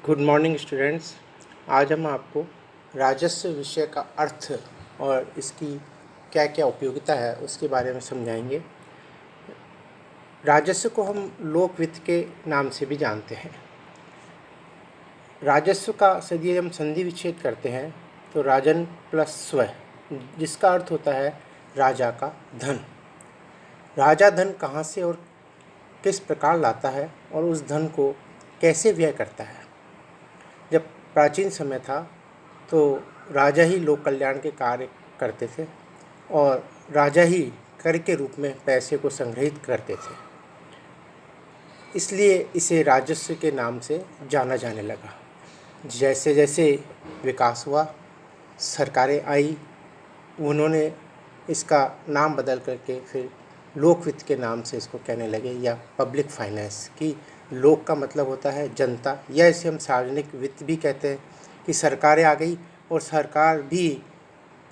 Good morning students. आज हम आपको राजस्व विषय का अर्थ और इसकी क्या क्या उपयोगिता है उसके बारे में समझाएंगे। राजस्व को हम लोक वित्त के नाम से भी जानते हैं। राजस्व का यदि हम संधि विच्छेद करते हैं तो राजन प्लस स्व, जिसका अर्थ होता है राजा का धन। राजा धन कहाँ से और किस प्रकार लाता है और उस धन को कैसे व्यय करता है। जब प्राचीन समय था तो राजा ही लोक कल्याण के कार्य करते थे और राजा ही कर के रूप में पैसे को संग्रहित करते थे, इसलिए इसे राजस्व के नाम से जाना जाने लगा। जैसे जैसे विकास हुआ, सरकारें आई, उन्होंने इसका नाम बदल करके फिर लोक वित्त के नाम से इसको कहने लगे, या पब्लिक फाइनेंस। की लोक का मतलब होता है जनता, या इसे हम सार्वजनिक वित्त भी कहते हैं कि सरकारें आ गई और सरकार भी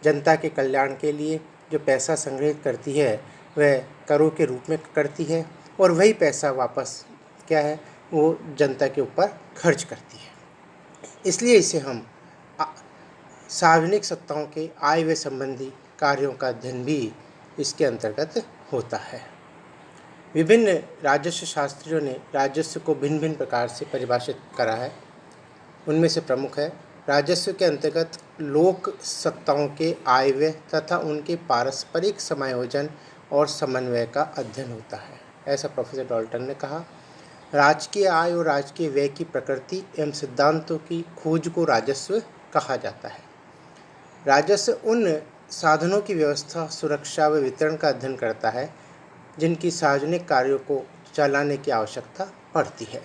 जनता के कल्याण के लिए जो पैसा संग्रहित करती है वह करों के रूप में करती है और वही पैसा वापस क्या है वो जनता के ऊपर खर्च करती है। इसलिए इसे हम सार्वजनिक सत्ताओं के आय व्यय संबंधी कार्यों का अध्ययन भी इसके अंतर्गत होता है। विभिन्न राजस्व शास्त्रियों ने राजस्व को भिन्न भिन्न प्रकार से परिभाषित करा है। उनमें से प्रमुख है राजस्व के अंतर्गत लोक सत्ताओं के आय व्यय तथा उनके पारस्परिक समायोजन और समन्वय का अध्ययन होता है, ऐसा प्रोफेसर डॉल्टन ने कहा। राजकीय आय और राजकीय व्यय की प्रकृति एवं सिद्धांतों की खोज को राजस्व कहा जाता है। राजस्व उन साधनों की व्यवस्था, सुरक्षा व वितरण का अध्ययन करता है जिनकी सार्वजनिक कार्यों को चलाने की आवश्यकता पड़ती है।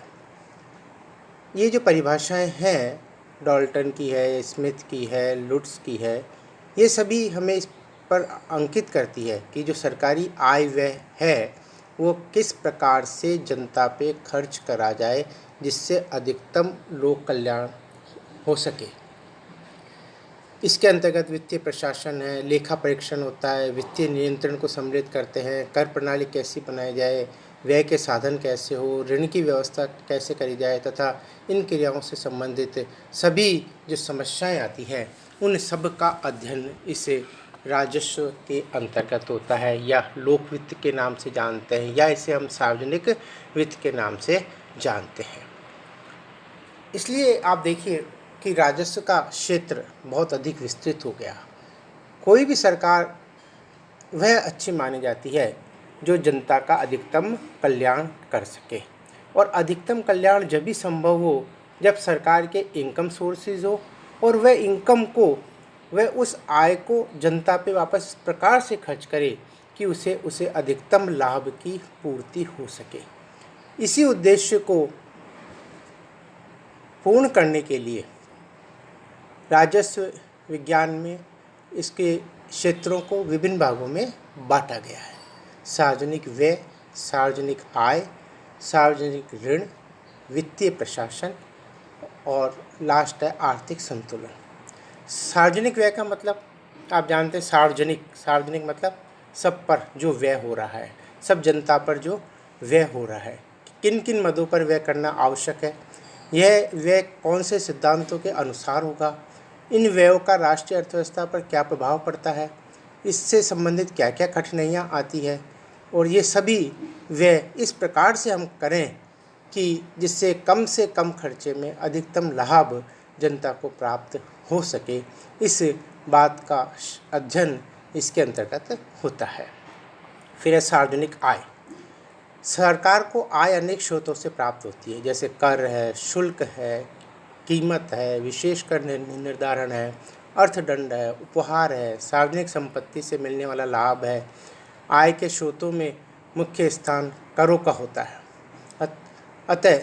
ये जो परिभाषाएं हैं, डॉल्टन की है, स्मिथ की है, लुट्स की है, ये सभी हमें इस पर अंकित करती है कि जो सरकारी आय व्यय है वो किस प्रकार से जनता पे खर्च करा जाए जिससे अधिकतम लोक कल्याण हो सके। इसके अंतर्गत वित्तीय प्रशासन है, लेखा परीक्षण होता है, वित्तीय नियंत्रण को सम्मिलित करते हैं, कर प्रणाली कैसी बनाई जाए, व्यय के साधन कैसे हो, ऋण की व्यवस्था कैसे करी जाए तथा इन क्रियाओं से संबंधित सभी जो समस्याएं आती हैं उन सब का अध्ययन इसे राजस्व के अंतर्गत होता है, या लोक वित्त के नाम से जानते हैं, या इसे हम सार्वजनिक वित्त के नाम से जानते हैं। इसलिए आप देखिए कि राजस्व का क्षेत्र बहुत अधिक विस्तृत हो गया। कोई भी सरकार वह अच्छी मानी जाती है जो जनता का अधिकतम कल्याण कर सके, और अधिकतम कल्याण जब भी संभव हो जब सरकार के इनकम सोर्सेज हो और वह इनकम को, वह उस आय को जनता पे वापस इस प्रकार से खर्च करे कि उसे अधिकतम लाभ की पूर्ति हो सके। इसी उद्देश्य को पूर्ण करने के लिए राजस्व विज्ञान में इसके क्षेत्रों को विभिन्न भागों में बांटा गया है। सार्वजनिक व्यय, सार्वजनिक आय, सार्वजनिक ऋण, वित्तीय प्रशासन और लास्ट है आर्थिक संतुलन। सार्वजनिक व्यय का मतलब आप जानते हैं, सार्वजनिक मतलब सब पर जो व्यय हो रहा है, सब जनता पर जो व्यय हो रहा है, किन किन मदों पर व्यय करना आवश्यक है, यह व्यय कौन से सिद्धांतों के अनुसार होगा, इन व्ययों का राष्ट्रीय अर्थव्यवस्था पर क्या प्रभाव पड़ता है, इससे संबंधित क्या क्या कठिनाइयाँ आती है, और ये सभी व्यय इस प्रकार से हम करें कि जिससे कम से कम खर्चे में अधिकतम लाभ जनता को प्राप्त हो सके। इस बात का अध्ययन इसके अंतर्गत होता है। फिर है सार्वजनिक आय। सरकार को आय अनेक स्रोतों से प्राप्त होती है, जैसे कर है, शुल्क है, कीमत है, विशेष कर निर्धारण है, अर्थदंड है, उपहार है, सार्वजनिक संपत्ति से मिलने वाला लाभ है। आय के स्रोतों में मुख्य स्थान करों का होता है। अतः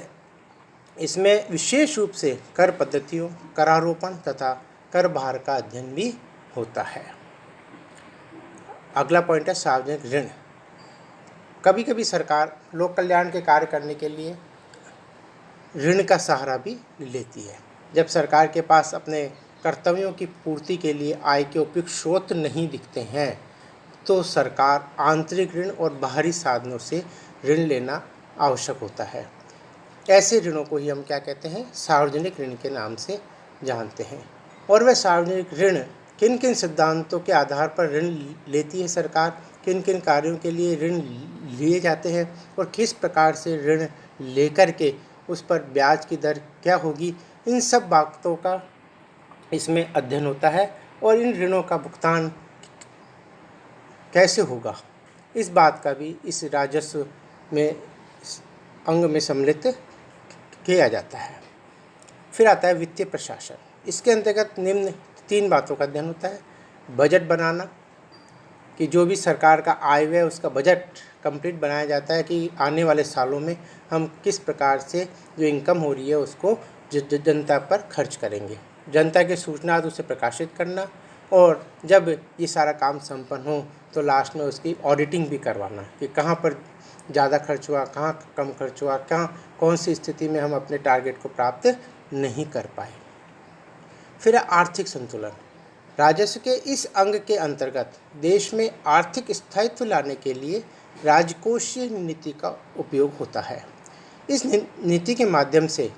इसमें विशेष रूप से कर पद्धतियों, करारोपण तथा कर भार का अध्ययन भी होता है। अगला पॉइंट है सार्वजनिक ऋण। कभी कभी सरकार लोक कल्याण के कार्य करने के लिए ऋण का सहारा भी लेती है। जब सरकार के पास अपने कर्तव्यों की पूर्ति के लिए आय के उपयुक्त स्रोत नहीं दिखते हैं तो सरकार आंतरिक ऋण और बाहरी साधनों से ऋण लेना आवश्यक होता है। ऐसे ऋणों को ही हम क्या कहते हैं, सार्वजनिक ऋण के नाम से जानते हैं। और वह सार्वजनिक ऋण किन किन सिद्धांतों के आधार पर ऋण लेती है सरकार, किन किन कार्यों के लिए ऋण लिए जाते हैं और किस प्रकार से ऋण लेकर के उस पर ब्याज की दर क्या होगी, इन सब बातों का इसमें अध्ययन होता है। और इन ऋणों का भुगतान कैसे होगा, इस बात का भी इस राजस्व में अंग में सम्मिलित किया जाता है। फिर आता है वित्तीय प्रशासन। इसके अंतर्गत निम्न 3 बातों का अध्ययन होता है। बजट बनाना, कि जो भी सरकार का आय व्यय उसका बजट कंप्लीट बनाया जाता है कि आने वाले सालों में हम किस प्रकार से जो इनकम हो रही है उसको जनता पर खर्च करेंगे। जनता के सूचना उसे प्रकाशित करना, और जब ये सारा काम संपन्न हो तो लास्ट में उसकी ऑडिटिंग भी करवाना कि कहाँ पर ज़्यादा खर्च हुआ, कहाँ कम खर्च हुआ, कौन सी स्थिति में हम अपने टारगेट को प्राप्त नहीं कर पाए। फिर आर्थिक संतुलन। राजस्व के इस अंग के अंतर्गत देश में आर्थिक स्थायित्व लाने के लिए राजकोषीय नीति का उपयोग होता है। इस नीति के माध्यम से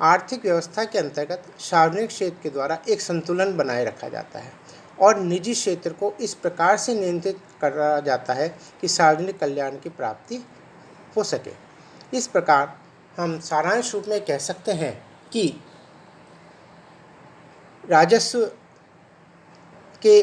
आर्थिक व्यवस्था के अंतर्गत सार्वजनिक क्षेत्र के द्वारा एक संतुलन बनाए रखा जाता है और निजी क्षेत्र को इस प्रकार से नियंत्रित करा जाता है कि सार्वजनिक कल्याण की प्राप्ति हो सके। इस प्रकार हम सारांश रूप में कह सकते हैं कि राजस्व के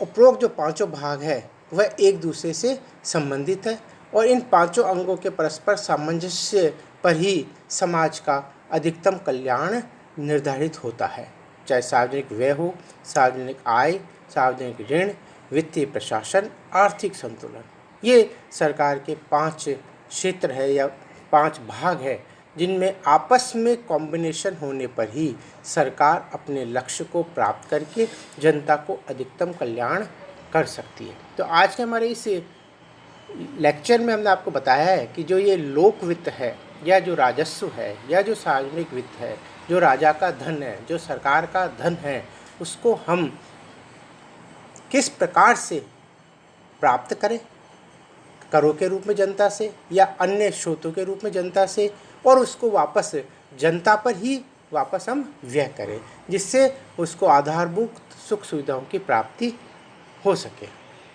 उपरोक्त जो 5 भाग है वह एक दूसरे से संबंधित है और इन 5 अंगों के परस्पर सामंजस्य पर ही समाज का अधिकतम कल्याण निर्धारित होता है, चाहे सार्वजनिक व्यय हो, सार्वजनिक आय, सार्वजनिक ऋण, वित्तीय प्रशासन, आर्थिक संतुलन। ये सरकार के 5 क्षेत्र है या 5 भाग है जिनमें आपस में कॉम्बिनेशन होने पर ही सरकार अपने लक्ष्य को प्राप्त करके जनता को अधिकतम कल्याण कर सकती है। तो आज के हमारे इस लेक्चर में हमने आपको बताया है कि जो ये लोक वित्त है या जो राजस्व है या जो सार्वजनिक वित्त है, जो राजा का धन है, जो सरकार का धन है, उसको हम किस प्रकार से प्राप्त करें, करों के रूप में जनता से या अन्य स्रोतों के रूप में जनता से, और उसको वापस जनता पर ही वापस हम व्यय करें जिससे उसको आधारभूत सुख सुविधाओं की प्राप्ति हो सके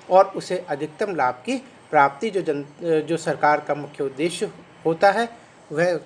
और उसे अधिकतम लाभ की प्राप्ति जो सरकार का मुख्य उद्देश्य होता है वह